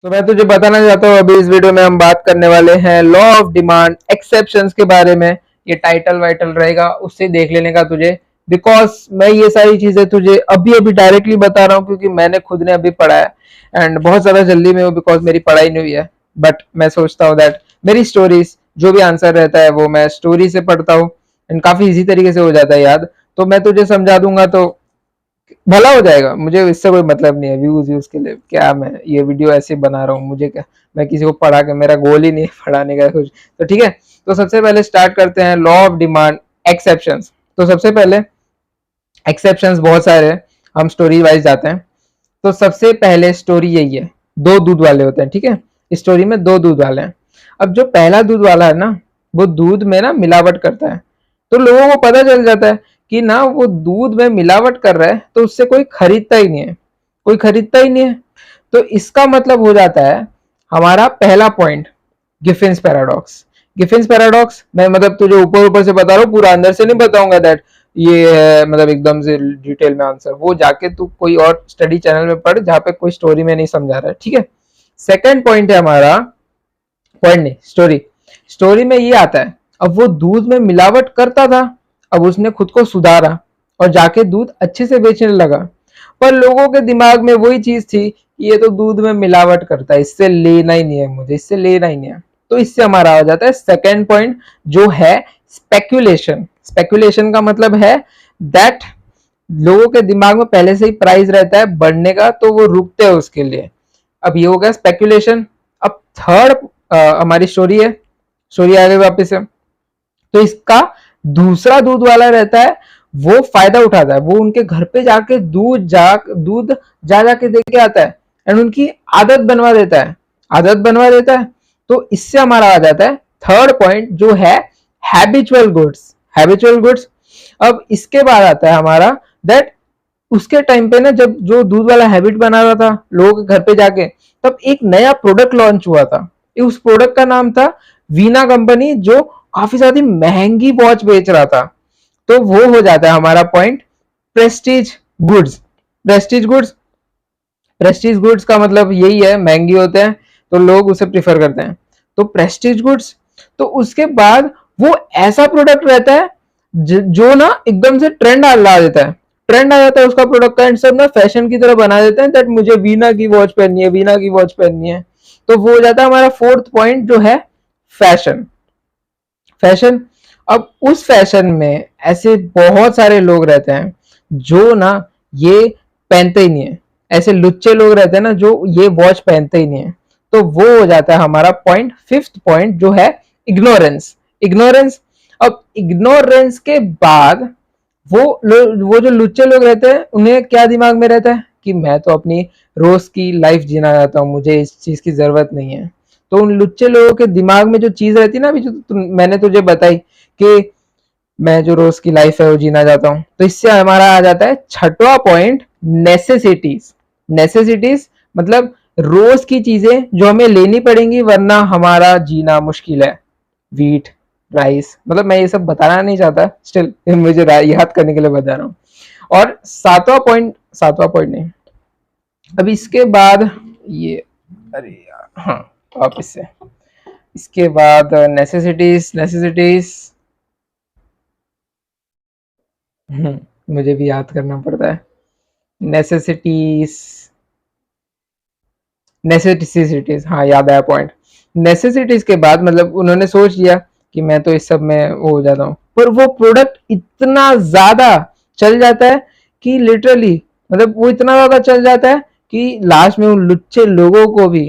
तो मैं तुझे बताना चाहता हूँ अभी इस वीडियो में हम बात करने वाले हैं लॉ ऑफ डिमांड एक्सेप्शंस के बारे में। ये टाइटल वाइटल रहेगा, उससे देख लेने का तुझे, बिकॉज मैं ये सारी चीजें तुझे अभी अभी डायरेक्टली बता रहा हूँ क्योंकि मैंने खुद ने अभी पढ़ा है एंड बहुत ज्यादा जल्दी में हूँ बिकॉज मेरी पढ़ाई नहीं हुई है। बट मैं सोचता हूँ दैट मेरी स्टोरीज जो भी आंसर रहता है वो मैं स्टोरी से पढ़ता हूँ एंड काफी इजी तरीके से हो जाता है याद। तो मैं तुझे समझा दूंगा तो भला हो जाएगा, मुझे इससे कोई मतलब नहीं है व्यूज व्यूज के लिए। क्या मैं ये वीडियो ऐसे बना रहा हूँ, मुझे क्या, मैं किसी को पढ़ा के, मेरा गोल ही नहीं है पढ़ाने का कुछ। तो ठीक है, तो सबसे पहले स्टार्ट करते हैं लॉ ऑफ डिमांड एक्सेप्शंस। तो सबसे पहले एक्सेप्शंस बहुत सारे हैं, हम स्टोरी वाइज जाते हैं। तो सबसे पहले स्टोरी यही है, दो दूध वाले होते हैं। ठीक है, इस स्टोरी में दो दूध वाले हैं। अब जो पहला दूध वाला है ना, वो दूध में ना मिलावट करता है। तो लोगों को पता चल जाता है कि ना वो दूध में मिलावट कर रहा है, तो उससे कोई खरीदता ही नहीं है, कोई खरीदता ही नहीं है। तो इसका मतलब हो जाता है हमारा पहला पॉइंट, गिफिन्स पैराडॉक्स। गिफिन्स पैराडॉक्स मैं मतलब तुझे ऊपर ऊपर से बता रहा हूँ, पूरा अंदर से नहीं बताऊंगा दैट ये है मतलब एकदम से डिटेल में आंसर। वो जाके तू कोई और स्टडी चैनल में पढ़ जहाँ पे कोई स्टोरी में नहीं समझा रहा है। ठीक है, सेकंड पॉइंट है हमारा, पॉइंट नहीं स्टोरी, स्टोरी में ये आता है अब वो दूध में मिलावट करता था, अब उसने खुद को सुधारा और जाके दूध अच्छे से बेचने लगा। पर लोगों के दिमाग में वही चीज थी कि ये तो दूध में मिलावट करता है, इससे लेना ही नहीं है, मुझे इससे लेना ही नहीं है। तो इससे हमारा आ जाता है सेकेंड पॉइंट जो है स्पेक्यूलेशन। स्पेक्यूलेशन का मतलब है दैट लोगों के दिमाग में पहले से ही प्राइस रहता है बढ़ने का, तो वो रुकते हैं उसके लिए। अब ये हो गया स्पेक्यूलेशन। अब थर्ड हमारी स्टोरी है, स्टोरी आ गई वापिस से। तो इसका दूसरा दूध वाला रहता है, वो फायदा उठाता है, वो उनके घर पे जाके दूध जा जाके दे के आता है एंड उनकी आदत बनवा देता है, आदत बनवा देता है। तो इससे हमारा आ जाता है थर्ड पॉइंट जो है हैबिचुअल गुड्स। Habitual goods. अब इसके बाद आता है हमारा दैट उसके टाइम पे ना जब जो दूध वाला हैबिट बना रहा था लोगों के घर पे जाके, तब एक नया प्रोडक्ट लॉन्च हुआ था। उस प्रोडक्ट का नाम था वीना कंपनी, जो काफी ज्यादा महंगी वॉच बेच रहा था। तो वो हो जाता है हमारा point Prestige goods. Prestige goods, Prestige goods का मतलब यही है महंगी होते हैं तो लोग उसे प्रिफर करते हैं, तो प्रेस्टीज गुड्स। तो उसके बाद वो ऐसा प्रोडक्ट रहता है जो ना एकदम से ट्रेंड ला देता है, ट्रेंड आ जाता है उसका प्रोडक्ट का एंड सब ना फैशन की तरह बना देते हैं दैट मुझे वीना की वॉच पहननी है, वीना की वॉच पहननी है। तो वो हो जाता है हमारा फोर्थ पॉइंट जो है फैशन। फैशन। अब उस फैशन में ऐसे बहुत सारे लोग रहते हैं जो ना ये पहनते ही नहीं है, ऐसे लुच्चे लोग रहते हैं ना जो ये वॉच पहनते ही नहीं है। तो वो हो जाता है हमारा पॉइंट फिफ्थ पॉइंट जो है इग्नोरेंस। इग्नोरेंस। अब इग्नोरेंस के बाद वो जो लुच्चे लोग रहते हैं उन्हें क्या दिमाग में रहता है कि मैं तो अपनी रोज की लाइफ जीना चाहता हूँ, मुझे इस चीज की जरूरत नहीं है। तो उन लुच्चे लोगों के दिमाग में जो चीज रहती है ना, अभी जो मैंने तुझे बताई कि मैं जो रोज की लाइफ है वो जीना चाहता हूँ, तो इससे हमारा आ जाता है छठवां पॉइंट नेसेसिटीज। नेसेसिटीज मतलब रोज की चीजें जो हमें लेनी पड़ेंगी वरना हमारा जीना मुश्किल है। वीट, राइस, मतलब मैं ये सब बताना नहीं चाहता, स्टिल मुझे याद करने के लिए बता रहा हूँ। और सातवां पॉइंट नहीं, अब इसके बाद ये, अरे यार हाँ वापिस से, इसके बाद नेसेसिटीज। नेसेसिटीज मुझे भी याद करना पड़ता है। नेसेसिटीज, नेसेसिटीज, हाँ याद आया पॉइंट। नेसेसिटीज के बाद मतलब उन्होंने सोच लिया कि मैं तो इस सब में वो हो जाता हूँ, पर वो प्रोडक्ट इतना ज्यादा चल जाता है कि लिटरली मतलब वो इतना ज्यादा चल जाता है कि लास्ट में उन लुच्चे लोगों को भी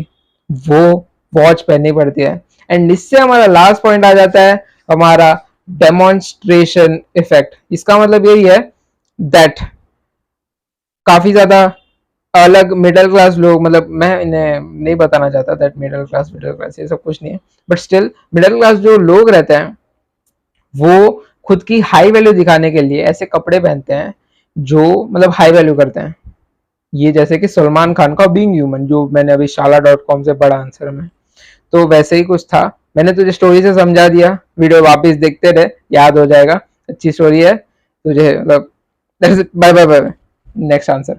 वो वॉच पहननी पड़ती है। एंड इससे हमारा लास्ट पॉइंट आ जाता है हमारा डेमोन्स्ट्रेशन इफेक्ट। इसका मतलब यही है दैट काफी ज्यादा अलग मिडिल क्लास लोग, मतलब मैं इन्हें नहीं बताना चाहता दैट मिडिल क्लास ये सब कुछ नहीं है, बट स्टिल मिडिल क्लास जो लोग रहते हैं वो खुद की हाई वैल्यू दिखाने के लिए ऐसे कपड़े पहनते हैं जो मतलब हाई वैल्यू करते हैं। ये जैसे कि सलमान खान का बीइंग ह्यूमन, जो मैंने अभी शाला.com से पढ़ा आंसर में, तो वैसे ही कुछ था। मैंने तुझे स्टोरी से समझा दिया, वीडियो वापस देखते रहे, याद हो जाएगा। अच्छी स्टोरी है तुझे, मतलब bye bye bye. Next answer.